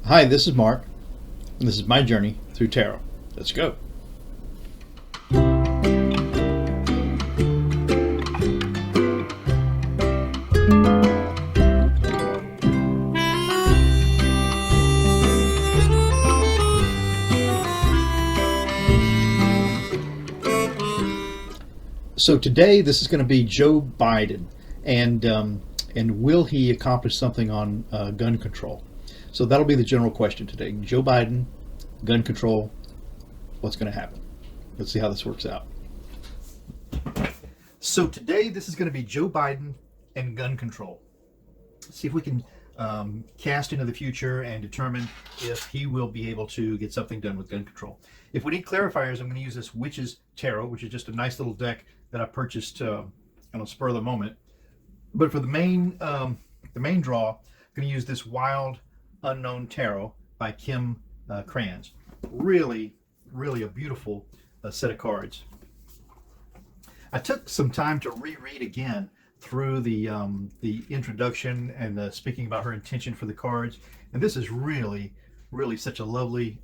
Hi, this is Mark, and this is my journey through tarot. Let's go. So today, this is going to be Joe Biden, and will he accomplish something on gun control? So that'll be the general question today. Joe Biden, gun control, what's going to happen? Let's see how this works out. So today, this is going to be Joe Biden and gun control. See if we can cast into the future and determine if he will be able to get something done with gun control. If we need clarifiers, I'm going to use this Witch's Tarot, which is just a nice little deck that I purchased on a spur of the moment. But for the main draw, I'm going to use this Wild Unknown Tarot by Kim Kranz. Really, really a beautiful set of cards. I took some time to reread again through the introduction and speaking about her intention for the cards, and this is really, really such a lovely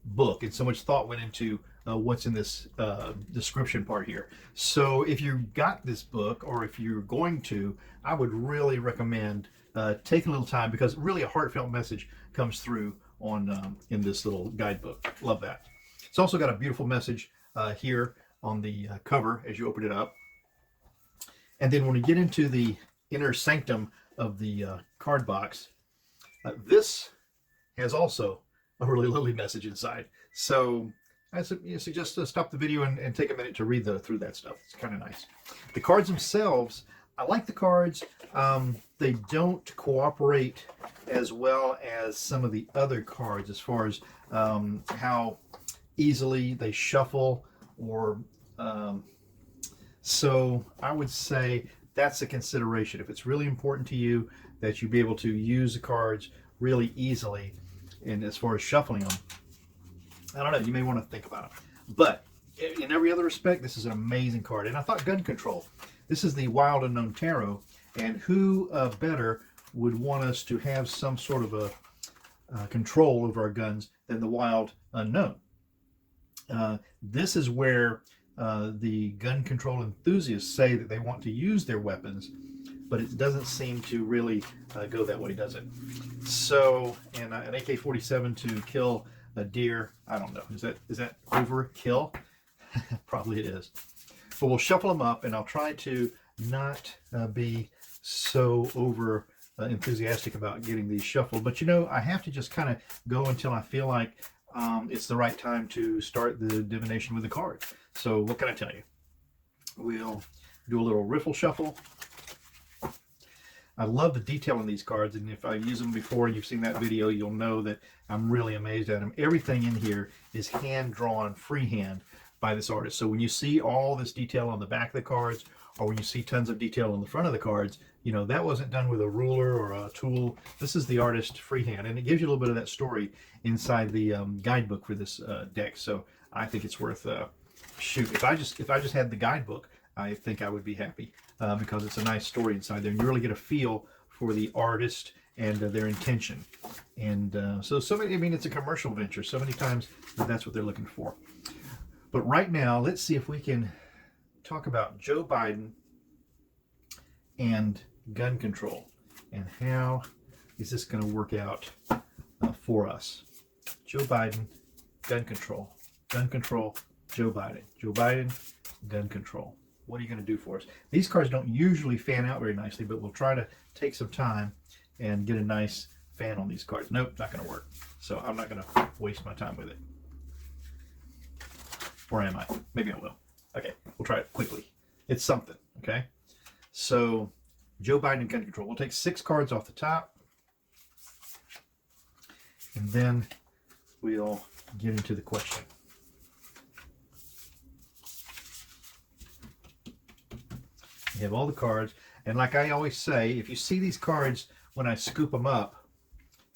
book, and so much thought went into what's in this description part here. So if you got this book, or if you're going to, I would really recommend taking a little time, because really a heartfelt message comes through on in this little guidebook. Love that. It's also got a beautiful message here on the cover as you open it up. And then when we get into the inner sanctum of the card box, this has also a really lovely message inside. So I suggest to stop the video and take a minute to read through that stuff. It's kind of nice. The cards themselves, I like the cards. They don't cooperate as well as some of the other cards as far as how easily they shuffle, or so I would say that's a consideration. If it's really important to you that you be able to use the cards really easily, and as far as shuffling them, I don't know, you may want to think about it. But in every other respect, this is an amazing card. And I thought gun control. This is the Wild Unknown Tarot, and who better would want us to have some sort of a control over our guns than the Wild Unknown. This is where the gun control enthusiasts say that they want to use their weapons, but it doesn't seem to really go that way, does it? So, and an AK-47 to kill a deer, I don't know. Is that overkill? Probably it is. But we'll shuffle them up, and I'll try to not be so over enthusiastic about getting these shuffled. But you know, I have to just kind of go until I feel like it's the right time to start the divination with the cards. So what can I tell you? We'll do a little riffle shuffle. I love the detail in these cards, and if I've used them before and you've seen that video, you'll know that I'm really amazed at them. Everything in here is hand-drawn, freehand by this artist. So when you see all this detail on the back of the cards, or when you see tons of detail on the front of the cards, you know, that wasn't done with a ruler or a tool. This is the artist freehand, and it gives you a little bit of that story inside the guidebook for this deck. So I think it's worth shoot. If I just had the guidebook, I think I would be happy because it's a nice story inside there, and you really get a feel for the artist and their intention. And so many, I mean, it's a commercial venture. So many times that's what they're looking for. But right now, let's see if we can talk about Joe Biden and gun control, and how is this going to work out for us. Joe Biden, gun control, Joe Biden, gun control. What are you going to do for us? These cards don't usually fan out very nicely, but we'll try to take some time and get a nice fan on these cards. Nope, not going to work. So I'm not going to waste my time with it. Or am I? Maybe I will. Okay, we'll try it quickly. It's something, okay? So, Joe Biden gun control. We'll take 6 cards off the top, and then we'll get into the question. You have all the cards, and like I always say, if you see these cards when I scoop them up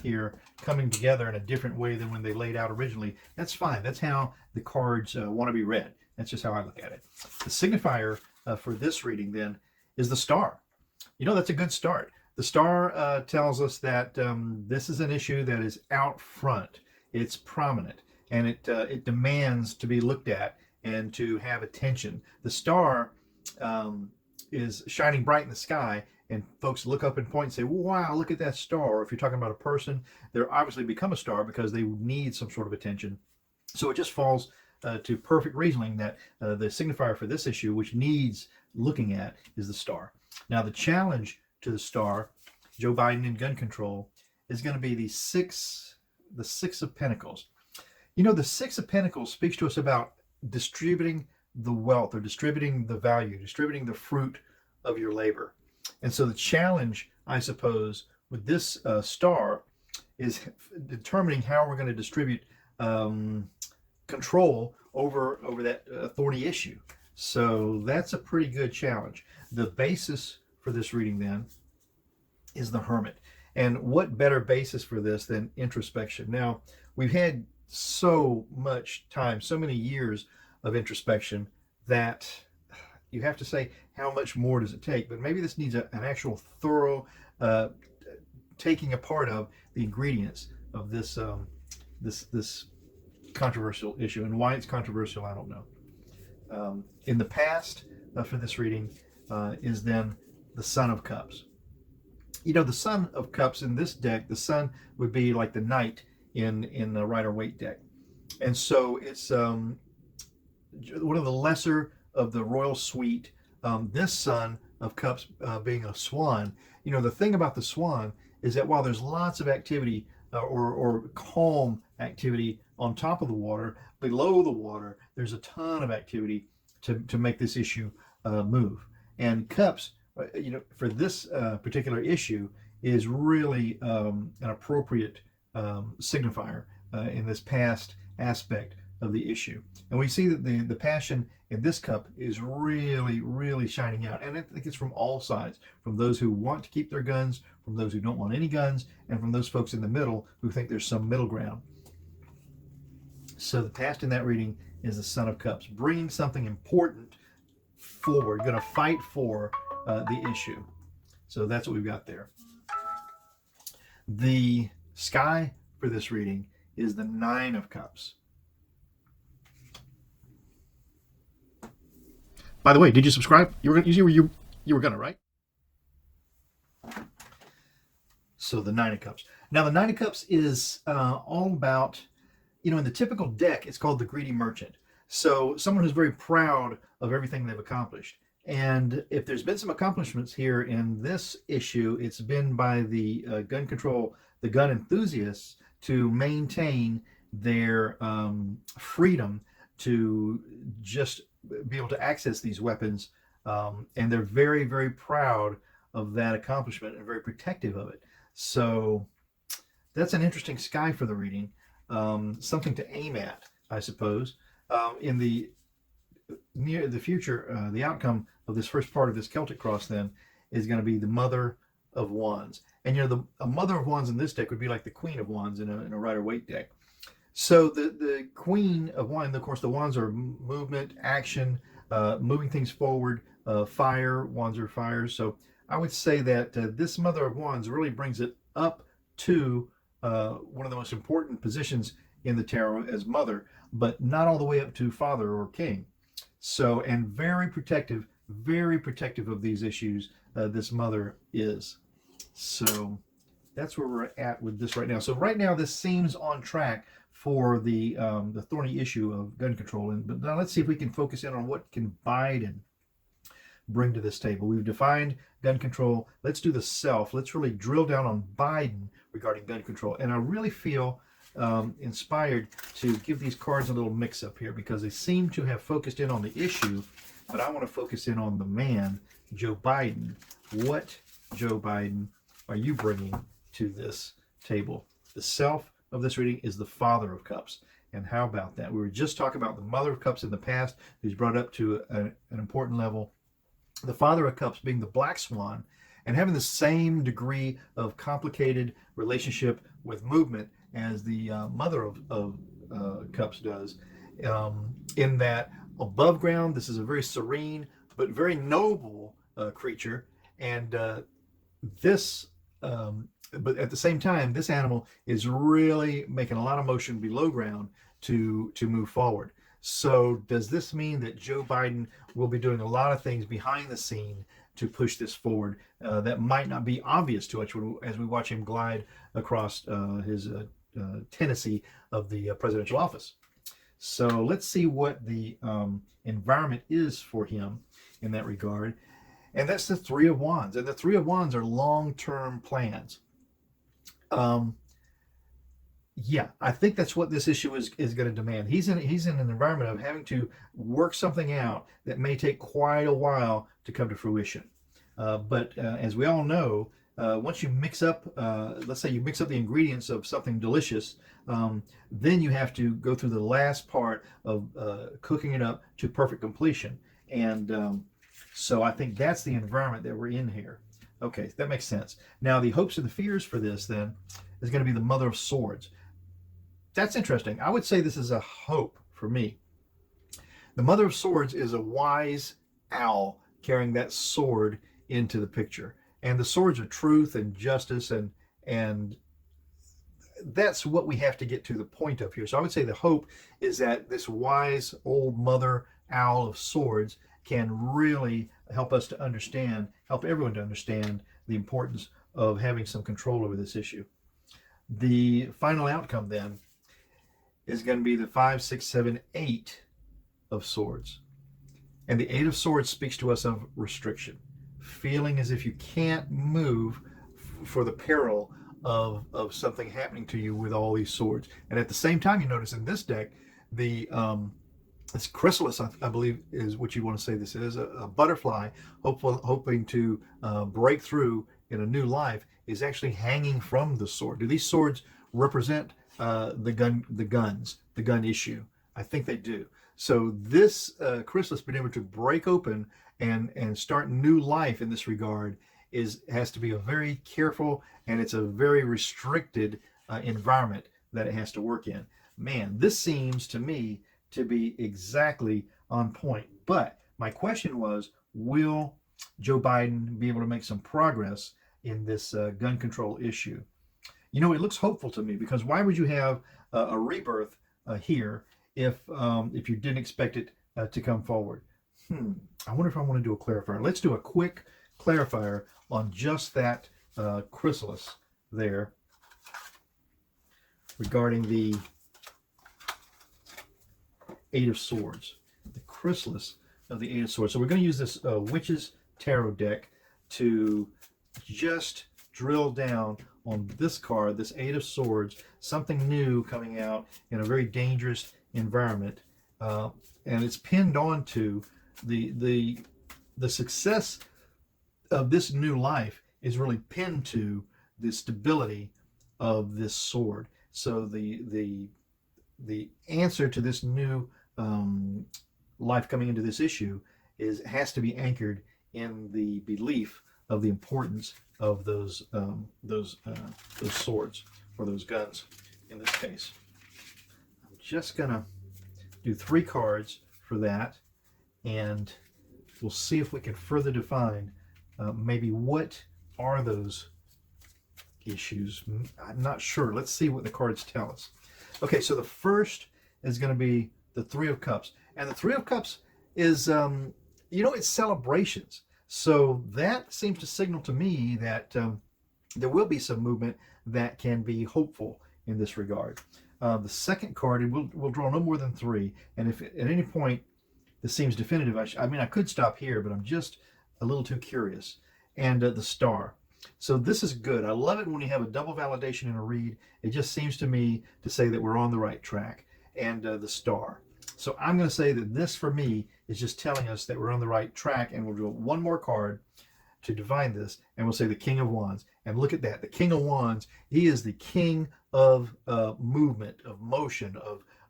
here coming together in a different way than when they laid out originally, that's fine. That's how the cards want to be read. That's just how I look at it. The signifier for this reading then is the star. You know, that's a good start. The star tells us that this is an issue that is out front. It's prominent, and it demands to be looked at and to have attention. The star is shining bright in the sky, and folks look up and point and say, "Wow, look at that star!" Or if you're talking about a person, they're obviously become a star because they need some sort of attention. So it just falls to perfect reasoning that the signifier for this issue, which needs looking at, is the star. Now, the challenge to the star, Joe Biden and gun control, is going to be the six of Pentacles. You know, the Six of Pentacles speaks to us about distributing the wealth, or distributing the value, distributing the fruit of your labor. And so the challenge, I suppose, with this star is determining how we're going to distribute control over that thorny issue. So that's a pretty good challenge. The basis for this reading then is the Hermit. And what better basis for this than introspection? Now, we've had so much time, so many years of introspection, that you have to say, how much more does it take? But maybe this needs an actual thorough taking apart of the ingredients of this this controversial issue. And why it's controversial, I don't know. In the past, for this reading, is then the Son of Cups. You know, the Son of Cups in this deck, the Sun would be like the Knight in the Rider-Waite deck. And so it's one of the lesser of the royal suite. This Son of Cups being a swan. You know, the thing about the swan is that while there's lots of activity or calm activity on top of the water, below the water, there's a ton of activity to make this issue move. And cups, you know, for this particular issue is really an appropriate signifier in this past aspect of the issue. And we see that the passion in this cup is really, really shining out. And I think it's from all sides, from those who want to keep their guns, from those who don't want any guns, and from those folks in the middle who think there's some middle ground. So the past in that reading is the Son of Cups, bringing something important forward, going to fight for the issue. So that's what we've got there. The sky for this reading is the Nine of Cups. By the way, did you subscribe? You were gonna, right? So the Nine of Cups. Now the Nine of Cups is all about, you know, in the typical deck, it's called the Greedy Merchant. So someone who's very proud of everything they've accomplished. And if there's been some accomplishments here in this issue, it's been by the gun control, the gun enthusiasts, to maintain their freedom to just be able to access these weapons. And they're very, very proud of that accomplishment and very protective of it. So that's an interesting sky for the reading. Something to aim at, I suppose. In the near the future, the outcome of this first part of this Celtic cross then is going to be the Mother of Wands. And you know, a Mother of Wands in this deck would be like the Queen of Wands in a Rider-Waite deck. So the Queen of Wands, of course, the wands are movement, action, moving things forward, fire. Wands are fire. So I would say that this Mother of Wands really brings it up to one of the most important positions in the tarot as mother, but not all the way up to father or king. So, and very protective of these issues, this mother is. So that's where we're at with this right now. So right now, this seems on track for the thorny issue of gun control. But now let's see if we can focus in on what can Biden bring to this table. We've defined gun control. Let's do the self. Let's really drill down on Biden regarding gun control. And I really feel inspired to give these cards a little mix-up here, because they seem to have focused in on the issue, but I want to focus in on the man, Joe Biden. What, Joe Biden, are you bringing to this table? The self of this reading is the Father of Cups. And how about that? We were just talking about the Mother of Cups in the past, who's brought up to an important level. The Father of Cups being the Black Swan and having the same degree of complicated relationship with movement as the Mother of Cups does, in that above ground, this is a very serene but very noble creature, and this, but at the same time, this animal is really making a lot of motion below ground to move forward. So does this mean that Joe Biden will be doing a lot of things behind the scene to push this forward that might not be obvious to us as we watch him glide across his tenancy of the presidential office? So let's see what the environment is for him in that regard. And that's the Three of Wands. And the Three of Wands are long-term plans. Yeah, I think that's what this issue is going to demand. He's in an environment of having to work something out that may take quite a while to come to fruition. But as we all know, once you mix up, let's say you mix up the ingredients of something delicious, then you have to go through the last part of cooking it up to perfect completion. And so I think that's the environment that we're in here. Okay, that makes sense. Now the hopes and the fears for this then is going to be the Mother of Swords. That's interesting. I would say this is a hope for me. The Mother of Swords is a wise owl carrying that sword into the picture. And the swords are truth and justice, and that's what we have to get to the point of here. So I would say the hope is that this wise old mother owl of swords can really help us to understand, help everyone to understand the importance of having some control over this issue. The final outcome then is going to be the 5, 6, 7, 8 of swords. And the 8 of swords speaks to us of restriction, feeling as if you can't move for the peril of something happening to you with all these swords. And at the same time, you notice in this deck, the this chrysalis, I believe, is what you want to say this is, a butterfly hoping to break through in a new life, is actually hanging from the sword. Do these swords represent the gun issue? I think they do. So this chrysalis being able to break open and start new life in this regard has to be a very careful, and it's a very restricted environment that it has to work in. Man, this seems to me to be exactly on point. But my question was, will Joe Biden be able to make some progress in this gun control issue? You know, it looks hopeful to me, because why would you have a rebirth here if you didn't expect it to come forward? I wonder if I want to do a clarifier. Let's do a quick clarifier on just that chrysalis there regarding the 8 of Swords, the chrysalis of the 8 of Swords. So we're going to use this Witch's Tarot deck to just drill down on this card, this 8 of Swords, something new coming out in a very dangerous environment, and it's pinned onto the success of this new life is really pinned to the stability of this sword. So the answer to this new life coming into this issue has to be anchored in the belief of the importance of those swords, or those guns in this case. I'm just gonna do 3 cards for that, and we'll see if we can further define maybe what are those issues. I'm not sure. Let's see what the cards tell us. Okay, so the first is going to be the 3 of Cups, and the 3 of Cups is it's celebrations. So that seems to signal to me that there will be some movement that can be hopeful in this regard. The second card, and we'll draw no more than 3, and if at any point this seems definitive, I could stop here, but I'm just a little too curious. And the Star. So this is good. I love it when you have a double validation in a read. It just seems to me to say that we're on the right track. And the Star. So I'm going to say that this, for me, is just telling us that we're on the right track, and we'll do one more card to divine this, and we'll say the King of Wands. And look at that. The King of Wands, he is the king of movement, of motion,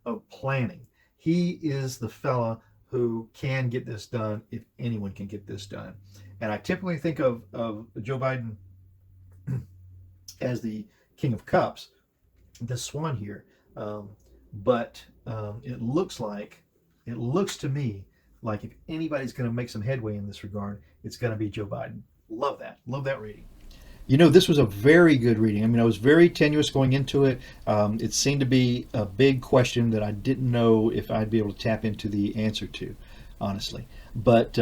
of planning. He is the fella who can get this done if anyone can get this done. And I typically think of Joe Biden as the King of Cups, this swan here. But it looks to me like if anybody's going to make some headway in this regard, it's going to be Joe Biden. Love that. Love that reading. You know, this was a very good reading. I mean, I was very tenuous going into it. It seemed to be a big question that I didn't know if I'd be able to tap into the answer to, honestly. But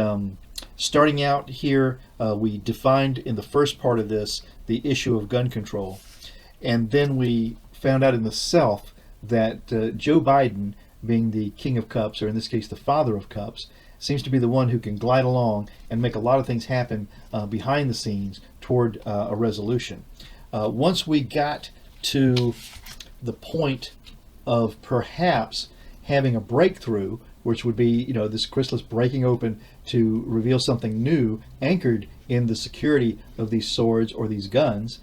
starting out here, we defined in the first part of this the issue of gun control. And then we found out in the South that Joe Biden, being the King of Cups, or in this case, the Father of Cups, seems to be the one who can glide along and make a lot of things happen behind the scenes toward a resolution. Once we got to the point of perhaps having a breakthrough, which would be, you know, this chrysalis breaking open to reveal something new anchored in the security of these swords or these guns,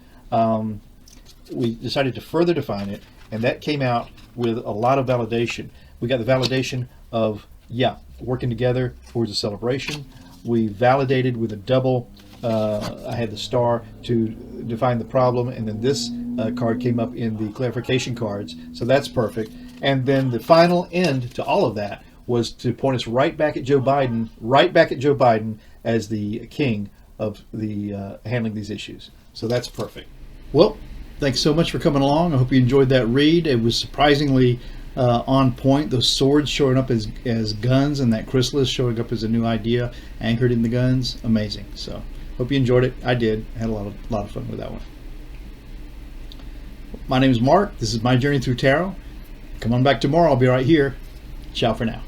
we decided to further define it, and that came out with a lot of validation. We got the validation of, yeah, working together towards a celebration. We validated with a double, I had the star to define the problem, and then this card came up in the clarification cards, so that's perfect. And then the final end to all of that was to point us right back at Joe Biden as the king of the handling these issues. So that's perfect. Well, thanks so much for coming along. I hope you enjoyed that read. It was surprisingly on point. Those swords showing up as guns, and that chrysalis showing up as a new idea anchored in the guns. Amazing. So hope you enjoyed it. I did. I had a lot of fun with that one. My name is Mark. This is My Journey Through Tarot. Come on back tomorrow. I'll be right here. Ciao for now.